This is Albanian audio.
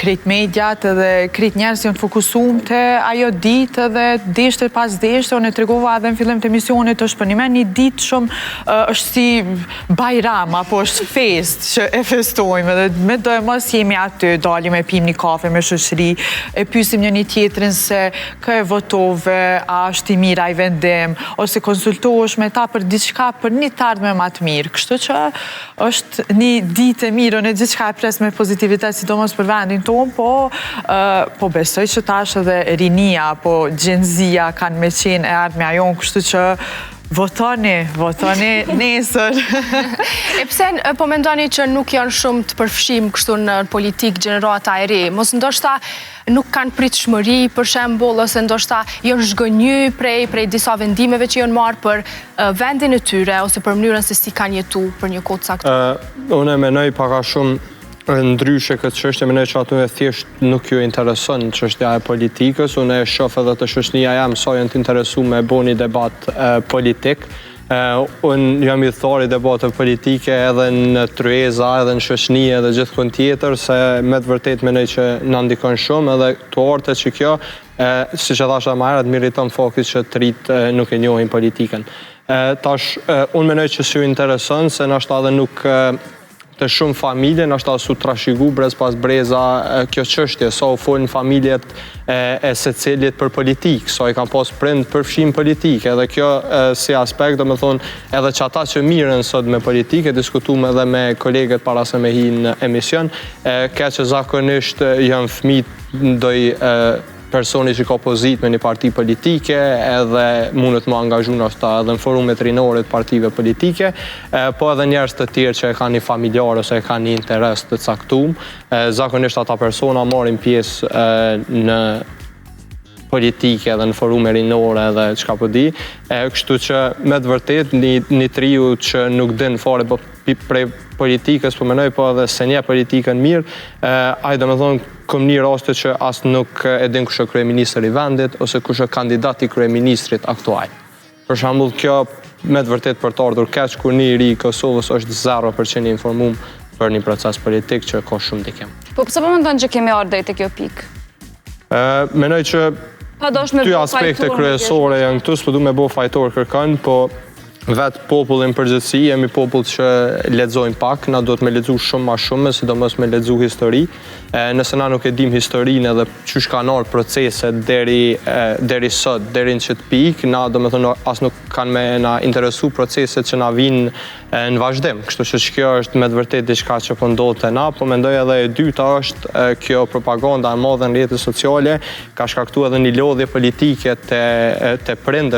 krejt mediat dhe krejt njerës janë fokusum të ajo ditë dhe deshte pas deshte, unë e tregova edhe në fillim të emisionit është për një ditë shumë është si bajram, apo është fest që e festojmë dhe me dojë mos jemi aty, dalim e pim një kafe me shoqëri, e pysim një tjetrin se kë e votove, a është i mira i vendim, ose konsultohesh me ta për diçka për një të ardhme ma të mirë. Kështu që është një ditë e mirë, në gjithçka e pres me pozitivitet, sidomos për vendin tonë, po besoj që tash edhe rinia, po gjenzia kanë me qenë e ardhmja jonë, kështu që votoni nesër. E pse po mendoni që nuk janë shumë të përfshim kështu në politikë gjenerata e re? Mos ndoshta nuk kanë pritshmëri për shembull, ose ndoshta janë zhgënjy prej disa vendimeve që janë marrë për vendin e tyre ose për mënyrën se si kanë jetu për një kohë të caktuar. Unë mendoj pak a shumë ndryshe këtë çështje, mendoj që aty thjesht nuk ju intereson çështja e politikës. Unë e shoh edhe të shoqënia jam sa janë të interesuar me bëni debat politik. Unë jam i thori debate politike edhe në tryeza, edhe në shoqëni, edhe gjithkund tjetër, se me të vërtet mendoj që na ndikon shumë edhe të ortet që kjo, siç e thashë më herët, më irriton fakti që të rit nuk e njohin politikën. Tash, unë mendoj që s'ju intereson, se ndoshta edhe nuk të shumë familje, ndoshta su trashëgu brez pas breza kjo çështje, sa u folën familjet e secilit për politikë, sa i kanë pas prind përfshim politikë, edhe kjo si aspekt, domethënë edhe që ata që mirën sot me politikë, diskutuam edhe me kolegët para se me hi në emision, ka që zakonisht janë fëmijë ndoj personi që ka pozit me një parti politike, edhe mundet më angazhu ndoshta edhe në forumet rinore të partive politike, po edhe njerëz të tjerë që e kanë një familjar ose e kanë një interes të caktuar. Zakonisht ata persona marrin pjesë në politike edhe në forume rinore edhe çka po di. Kështu që me të vërtet një triu që nuk din fare prej politikës, po mendoj po edhe se një politikën mirë, ai domethënë kom një raste që as nuk e din kush është kryeministri i vendit ose kush është kandidati i kryeministrit aktual. Për shembull, kjo me të vërtet për të ardhur keq kur një i ri i Kosovës është 0% informuar për një proces politik që ka shumë ndikim. Po pse po mendon që kemi ardhur deri te kjo pikë? Mendoj që dy aspekte kryesore janë këtu, s'po du me bo fajtor kërkan, po vetë popullin përgjithësi, jemi popull që lexojnë pak, na do të me lexu shumë ma shumë, sidomos me lexu histori. Nëse na nuk e dim historinë edhe qysh kanë ardhur proceset deri sot, deri në çet pikë, na domethënë as nuk kanë me na interesu proceset që na vinë në vazhdim. Kështu që kjo është me të vërtetë diçka që po ndodh te na, po mendoj edhe e dyta është kjo propaganda e madhe në rrjetet sociale ka shkaktuar edhe një lodhje politike te prindër